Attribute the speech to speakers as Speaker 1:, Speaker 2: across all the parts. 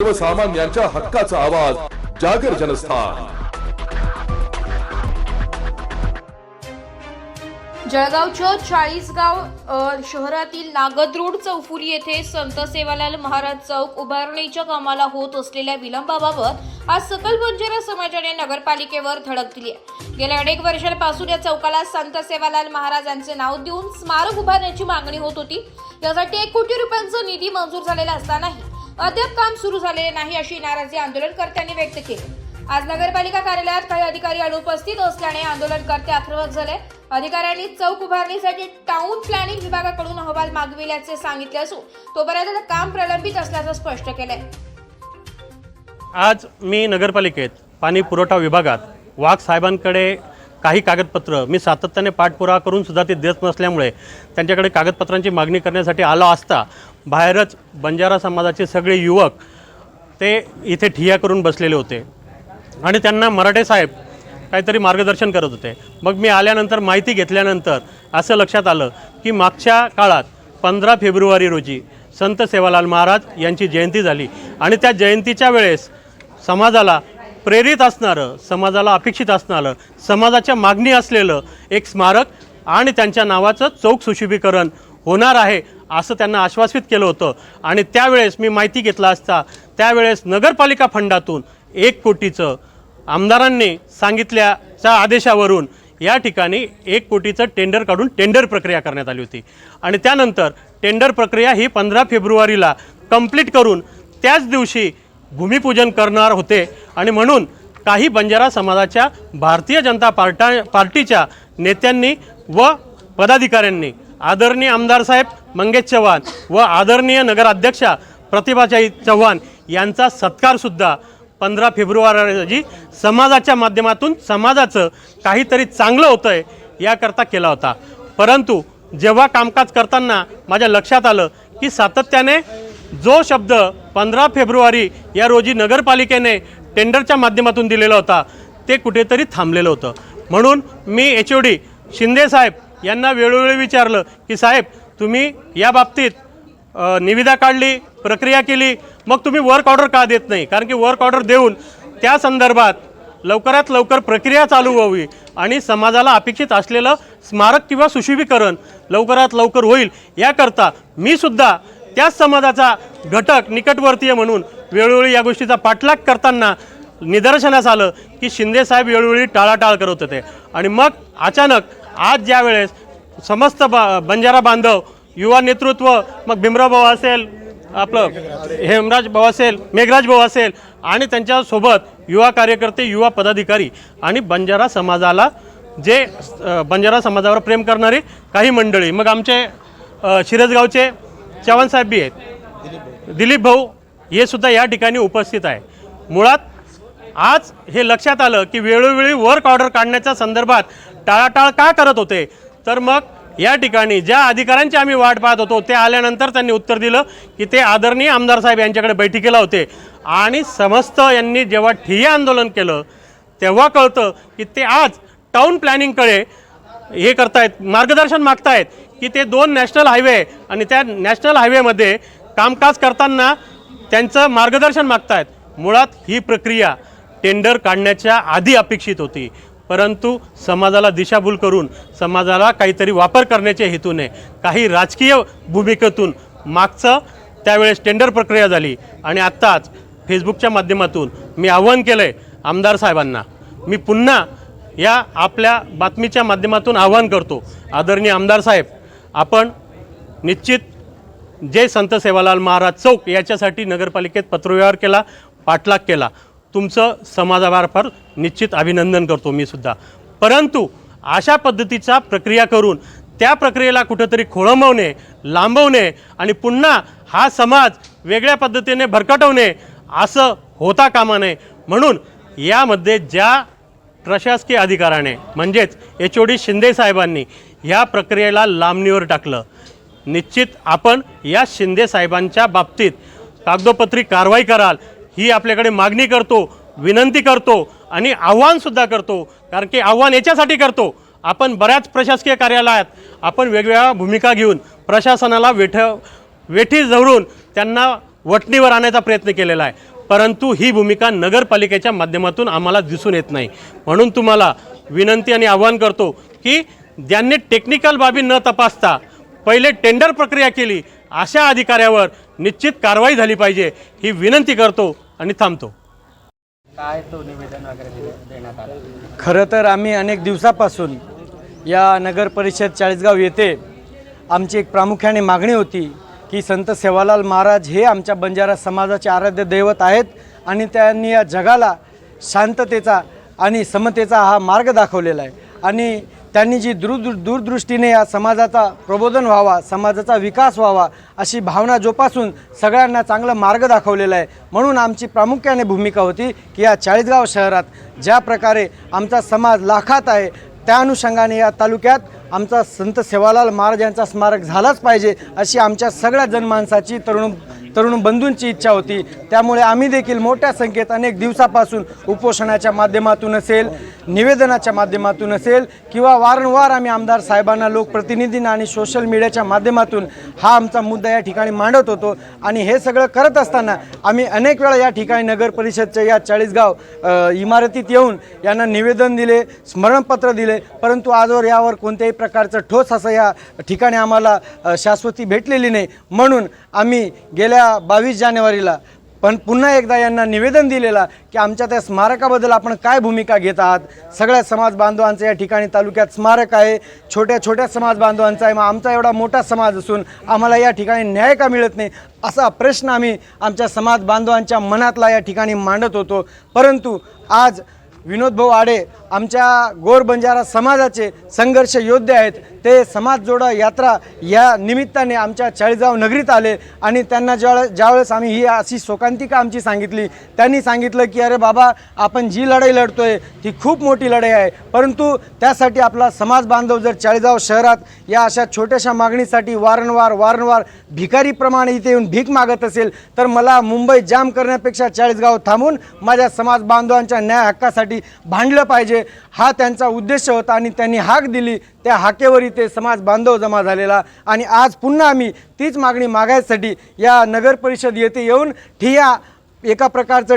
Speaker 1: सर्वसामान्यांच्या हक्काचा आवाज जागर जनस्थान।
Speaker 2: जळगावच्या चाळीसगाव शहरातील नागदरोड चौफुली येथे संत सेवालाल महाराज चौक उभारणीच्या कामाला होत असलेल्या विलंबाबाबत आज सकल बंजारा समाजाने नगरपालिकेवर धडक दिली आहे। गेल्या अनेक वर्षांपासून या चौकाला संत सेवालाल महाराजांचे नाव देऊन स्मारक उभारण्याची मागणी होत होती। यासाठी 1 कोटी रुपयांचा निधी मंजूर झालेला असतानाही अद्याप काम सुरू झालेले नाही अशी नाराजी आंदोलनकर्त्यांनी व्यक्त केली। आज नगरपालिका कार्यालयात काही अधिकारी अनुपस्थित असल्याने आंदोलनकर्ते आक्रमक झाले। अधिकाऱ्यांनी चौक उभारणीसाठी टाउन प्लॅनिंग विभागाकडून अहवाल मागविल्याचे सांगितले असून तोपर्यंत काम प्रलंबित असल्याचं स्पष्ट केलंय।
Speaker 3: आज मी नगरपालिकेत पाणी पुरवठा विभागात वाघ साहेबांकडे काही कागदपत्र मी सातत्याने पाठपुरावा करून सुद्धा ते देत नसल्यामुळे त्यांच्याकडे कागदपत्रांची मागणी करण्यासाठी आलो असता बाहेरच बंजारा समाजाचे सगळे युवक ते इथे ठिय्या करून बसलेले होते आणि त्यांना मराठे साहेब काहीतरी मार्गदर्शन करत होते। मग मी आल्यानंतर माहिती घेतल्यानंतर असं लक्षात आलं की मागच्या काळात 15 फेब्रुवारी रोजी संत सेवालाल महाराज यांची जयंती झाली आणि त्या जयंतीच्या वेळेस समाजाला प्रेरित असणारं, समाजाला अपेक्षित असणारं, समाजाच्या मागणी असलेलं एक स्मारक आणि त्यांच्या नावाचं चौक सुशोभीकरण होणार आहे असं त्यांना आश्वासित केलं होतं। आणि त्यावेळेस मी माहिती घेतला असता त्यावेळेस नगरपालिका फंडातून 1 कोटीचं आमदारांनी सांगितल्याच्या आदेशावरून या ठिकाणी 1 कोटीचं टेंडर काढून टेंडर प्रक्रिया करण्यात आली होती आणि त्यानंतर टेंडर प्रक्रिया ही 15 फेब्रुवारीला कंप्लीट करून त्याच दिवशी भूमिपूजन करणार होते। आणि म्हणून काही बंजारा समाजाच्या भारतीय जनता पार्टीच्या नेत्यांनी व पदाधिकाऱ्यांनी आदरणीय आमदार साहेब मंगेश चव्हाण व आदरणीय नगराध्यक्षा प्रतिभाताई चव्हाण यांचा सत्कारसुद्धा 15 फेब्रुवारी रोजी समाजाच्या माध्यमातून समाजाचं काहीतरी चांगलं होतं आहे याकरता केला होता। परंतु जेव्हा कामकाज करताना माझ्या लक्षात आलं की सातत्याने जो शब्द 15 फेब्रुवारी या रोजी नगरपालिकेने टेंडरच्या माध्यमातून दिलेला होता ते कुठेतरी थांबलेलं होतं। म्हणून मी HOD शिंदे साहेब यांना वेळोवेळी विचारलं की साहेब तुम्ही या बाबतीत निविदा काढली, प्रक्रिया केली, मग तुम्ही वर्क ऑर्डर का देत नाही? कारण की वर्क ऑर्डर देऊन त्या संदर्भात लवकरात लवकर प्रक्रिया चालू व्हावी आणि समाजाला अपेक्षित असलेलं स्मारक किंवा सुशोभीकरण लवकरात लवकर होईल याकरता मी सुद्धा त्याच समाजाचा घटक निकटवर्तीय म्हणून वेळोवेळी या गोष्टीचा पाठलाग करताना निदर्शनास आलं की शिंदे साहेब वेळोवेळी टाळाटाळ करत होते। आणि मग अचानक आज ज्या वेळेस समस्त बंजारा बांधव युवा नेतृत्व मग भीमराव भाऊ असेल, आपलं हेमराज भाऊ असेल, मेघराज भाऊ असेल आणि त्यांच्यासोबत युवा कार्यकर्ते, युवा पदाधिकारी आणि बंजारा समाजाला जे बंजारा समाजावर प्रेम करणारी काही मंडळी, मग आमचे शिरसगावचे चव्हाण साहेब बी आहेत, दिलीप भाऊ हे सुद्धा या ठिकाणी उपस्थित आहे। मुळात आज हे लक्षात आलं की वेळोवेळी वर्क ऑर्डर काढण्याच्या संदर्भात टाळाटाळ का करत होते, तर मग या ठिकाणी ज्या अधिकाऱ्यांची आम्ही वाट पाहत होतो ते आल्यानंतर त्यांनी उत्तर दिलं की ते आदरणीय आमदार साहेब यांच्याकडे बैठकीला होते आणि समस्त यांनी जेव्हा ठिय्या आंदोलन केलं तेव्हा कळतं की ते आज टाउन प्लॅनिंगकडे हे करतायत, मार्गदर्शन मागतायत की ते 2 नॅशनल हायवे आणि त्या नॅशनल हायवेमध्ये कामकाज करताना त्यांचं मार्गदर्शन मागतायत। मुळात ही प्रक्रिया टेंडर काढण्याच्या आधी अपेक्षित होती, परंतु समाजाला दिशाभूल करून समाजाला काहीतरी वापर करण्याच्या हेतूने काही राजकीय भूमिकेतून मागचं त्यावेळेस टेंडर प्रक्रिया झाली। आणि आत्ताच फेसबुकच्या माध्यमातून मी आव्हान केलं आहे आमदार साहेबांना, मी पुन्हा या आपल्या बातमीच्या माध्यमातून आव्हान करतो, आदरणीय आमदार साहेब आपण निश्चित जे संत सेवालाल महाराज चौक याच्यासाठी नगरपालिकेत पत्रव्यवहार केला, पाठलाग केला, तुमचं समाजामार्फत निश्चित अभिनंदन करतो मी सुद्धा। परंतु अशा पद्धतीचा प्रक्रिया करून त्या प्रक्रियेला कुठेतरी खोळंबवणे, लांबवणे आणि पुन्हा हा समाज वेगळ्या पद्धतीने भरकटवणे असं होता कामा नये। म्हणून यामध्ये ज्या प्रशासकीय अधिकाऱ्याने म्हणजेच HOD शिंदे साहेबांनी ह्या प्रक्रियेला लांबणीवर टाकलं, निश्चित आपण या शिंदे साहेबांच्या बाबतीत कागदोपत्री कारवाई कराल ही आपल्याकडे मागणी करतो, विनंती करतो आणि आव्हानसुद्धा करतो। कारण की आव्हान याच्यासाठी करतो, आपण बऱ्याच प्रशासकीय कार्यालयात आपण वेगवेगळ्या भूमिका घेऊन प्रशासनाला वेठी धरून त्यांना वटणीवर आणण्याचा प्रयत्न केलेला आहे, परंतु ही भूमिका नगरपालिकेच्या माध्यमातून आम्हाला दिसून येत नाही. म्हणून तुम्हाला विनंती आणि आवाहन करतो की ज्यांनी टेक्निकल बाबी न तपासता पहिले टेंडर प्रक्रिया केली अशा अधिकाऱ्यावर निश्चित कारवाई झाली पाहिजे, ही विनंती करतो आणि थांबतो.
Speaker 4: काय तो निवेदन वगैरे देण्यात आलं?
Speaker 5: खरं तर आम्ही अनेक दिवसापासून या नगर परिषद चाळीसगाव येथे आमची एक प्रामुख्याने मागणी होती की संत सेवालाल महाराज हे आमच्या बंजारा समाजाचे आराध्य दैवत आहेत आणि त्यांनी या जगाला शांततेचा आणि समतेचा हा मार्ग दाखवलेला आहे आणि त्यांनी जी दूरदृष्टीने या समाजाचा प्रबोधन व्हावा, समाजाचा विकास व्हावा अशी भावना जोपासून सगळ्यांना चांगला मार्ग दाखवलेला आहे. म्हणून आमची प्रामुख्याने भूमिका होती की या चाळीसगाव शहरात ज्या प्रकारे आमचा समाज लाखात आहे त्या अनुषंगाने या तालुक्यात आमचा संत सेवालाल महाराज यांचा स्मारक झालाच पाहिजे अशी आमच्या सगळ्या जनमानसाची तरुण बंधूंची इच्छा होती. त्यामुळे आम्ही देखील मोठ्या संख्येत अनेक दिवसापासून उपोषणाच्या माध्यमातून असेल, निवेदनाच्या माध्यमातून असेल किंवा वारंवार आम्ही आमदार साहेबांना, लोकप्रतिनिधींना आणि सोशल मीडियाच्या माध्यमातून हा आमचा मुद्दा या ठिकाणी मांडत होतो. आणि हे सगळं करत असताना आम्ही अनेक वेळा या ठिकाणी नगर परिषदच्या या चाळीसगाव इमारतीत येऊन यांना निवेदन दिले, स्मरणपत्र दिले, परंतु आजवर यावर कोणत्याही प्रकारचं ठोस असं या ठिकाणी आम्हाला शाश्वती भेटलेली नाही. म्हणून आम्ही गेल्या 22 जानेवारीला पण पुन्हा एकदा यांना निवेदन दिलेला की आमच्या त्या स्मारकाबद्दल आपण काय भूमिका घेत आहात. सगळ्या समाज बांधवांचं या ठिकाणी तालुक्यात स्मारक आहे, छोट्या छोट्या समाज बांधवांचा आहे, मग आमचा एवढा मोठा समाज असून आम्हाला या ठिकाणी न्याय का मिळत नाही असा प्रश्न आम्ही आमच्या समाज बांधवांच्या मनातला या ठिकाणी मांडत होतो. परंतु आज विनोद भाऊ आडे आमच्या गोर बंजारा समाजाचे संघर्ष योद्धे आहेत. ते समाज जोडा यात्रा या निमित्ताने आमच्या चाळीसगाव नगरीत आले आणि त्यांना ज्यावेळेस आम्ही ही अशी शोकांतिका आमची सांगितली, त्यांनी सांगितलं की अरे बाबा, आपण जी लढाई लढतोय ती खूप मोठी लढाई आहे, परंतु त्यासाठी आपला समाज बांधव जर चाळीसगाव शहरात या अशा छोट्याशा मागणीसाठी वारंवार भिकारीप्रमाणे इथे येऊन भीक मागत असेल तर मला मुंबई जाम करण्यापेक्षा चाळीसगाव थांबून माझ्या समाज बांधवांच्या न्याय हक्कासाठी भांडलं पाहिजे हा त्यांचा उद्देश होता. आणि त्यांनी हाक दिली, त्या हाकेवर इथे समाज बांधव जमा झालेला आणि आज पुन्हा आम्ही तीच मागणी मागायसाठी या नगर परिषद येथे येऊन एका प्रकारचं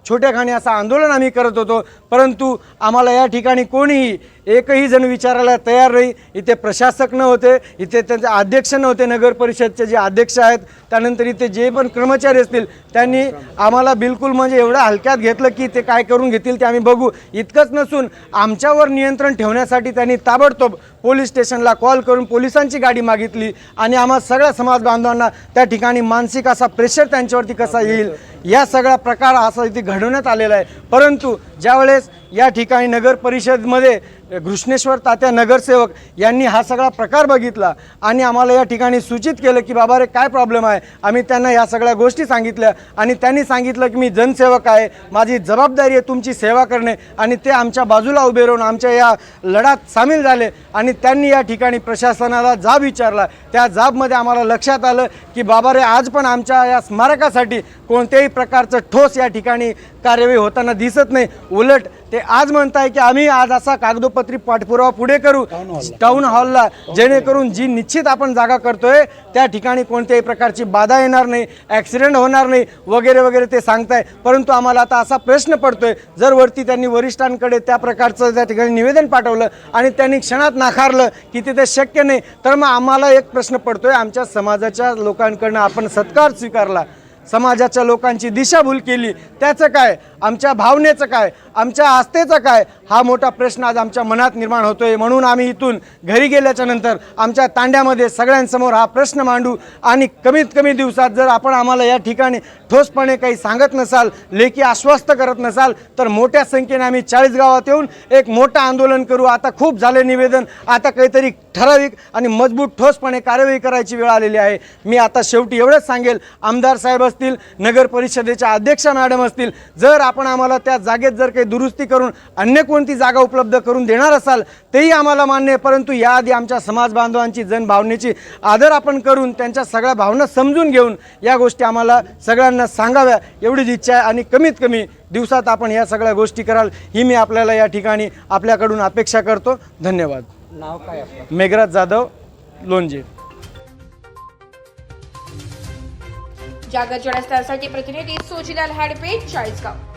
Speaker 5: छोट्याखानी असं आंदोलन आम्ही करत होतो. परंतु आम्हाला या ठिकाणी कोणीही एकही जण विचारायला तयार नाही. इथे प्रशासक नव्हते, इथे त्यांचे अध्यक्ष नव्हते, नगर परिषदचे जे अध्यक्ष आहेत, त्यानंतर इथे जे पण कर्मचारी असतील त्यांनी आम्हाला बिलकुल म्हणजे एवढं हलक्यात घेतलं की ते काय करून घेतील ते आम्ही बघू. इतकंच नसून आमच्यावर नियंत्रण ठेवण्यासाठी त्यांनी ताबडतोब पोलीस स्टेशनला कॉल करून पोलिसांची गाडी मागितली आणि आम्हा सगळ्या समाज बांधवांना त्या ठिकाणी मानसिक असा प्रेशर त्यांच्यावरती कसा येईल या सगळा प्रकार असा इथे घडवण्यात आलेला आहे. परंतु ज्यावेळेस या ठिकाणी नगर परिषदमध्ये घृष्णेश्वर तात्या नगरसेवक यांनी हा सगळा प्रकार बघितला आणि आम्हाला या ठिकाणी सूचित केलं की बाबा रे काय प्रॉब्लेम आहे. आम्ही त्यांना या सगळ्या गोष्टी सांगितल्या आणि त्यांनी सांगितलं की मी जनसेवक आहे, माझी जबाबदारी आहे तुमची सेवा करणे. आणि ते आमच्या बाजूला उभे राहून आमच्या या लढ्यात सामील झाले आणि त्यांनी या ठिकाणी प्रशासनाला जाब विचारला. त्या जाबमध्ये आम्हाला लक्षात आलं की बाबा रे, आज पण आमच्या या स्मारकासाठी कोणत्याही प्रकारचं ठोस या ठिकाणी कार्यवाही होताना दिसत नाही. उलट ते आज म्हणताय की आम्ही आज असा कागदोपत्री पाठपुरावा पुढे करू टाउन हॉलला, जेणेकरून जी निश्चित आपण जागा करतोय त्या ठिकाणी कोणत्याही प्रकारची बाधा येणार नाही, ॲक्सिडेंट होणार नाही वगैरे वगैरे ते सांगताय. परंतु आम्हाला आता असा प्रश्न पडतोय, जर वरती त्यांनी वरिष्ठांकडे त्या प्रकारचं त्या ठिकाणी निवेदन पाठवलं आणि त्यांनी क्षणात नाकारलं की तिथे शक्य नाही, तर मग आम्हाला एक प्रश्न पडतोय, आमच्या समाजाच्या लोकांकडनं आपण सत्कार स्वीकारला, समाजाच्या लोकांची दिशाभूल केली, त्याचं काय, आमच्या भावनेचं काय, आमच्या आस्थेचं काय, हा मोठा प्रश्न आज आमच्या मनात निर्माण होतोय. म्हणून आम्ही इथून घरी गेल्याच्या नंतर आमच्या तांड्यामध्ये सगळ्यांसमोर हा प्रश्न मांडू आणि कमीत कमी दिवसात जर आपण आम्हाला या ठिकाणी ठोसपणे काही सांगत नसाल, लेखी आश्वस्त करत नसाल, तर मोठ्या संख्येने आम्ही 40 गावात येऊन एक मोठं आंदोलन करू. आता खूप झाले निवेदन, आता काहीतरी ठराविक आणि मजबूत ठोसपणे कार्यवाही करायची वेळ आलेली आहे. मी आता शेवटी एवढंच सांगेल, आमदार साहेब असतील, नगर परिषदेच्या अध्यक्षा मॅडम असतील, जर आपण आम्हाला त्या जागेत जर काही दुरुस्ती करून अन्य कोणती जागा उपलब्ध करून देणार असाल तेही आम्हाला मान्य आहे. परंतु याआधी आमच्या समाज बांधवांची जनभावनेची आदर आपण करून त्यांच्या सगळ्या भावना समजून घेऊन या गोष्टी आम्हाला सगळ्यांना सांगाव्या एवढीच इच्छा आहे आणि कमीत कमी दिवसात आपण या सगळ्या गोष्टी कराल ही मी आपल्याला या ठिकाणी आपल्याकडून अपेक्षा करतो. धन्यवाद.
Speaker 4: नाव काय आपलं?
Speaker 5: मेघराज जाधव, लोणजे.
Speaker 2: जागर जनस्थानसाठी प्रतिनिधी सोजीलाल हाडपे, चाळीसगाव.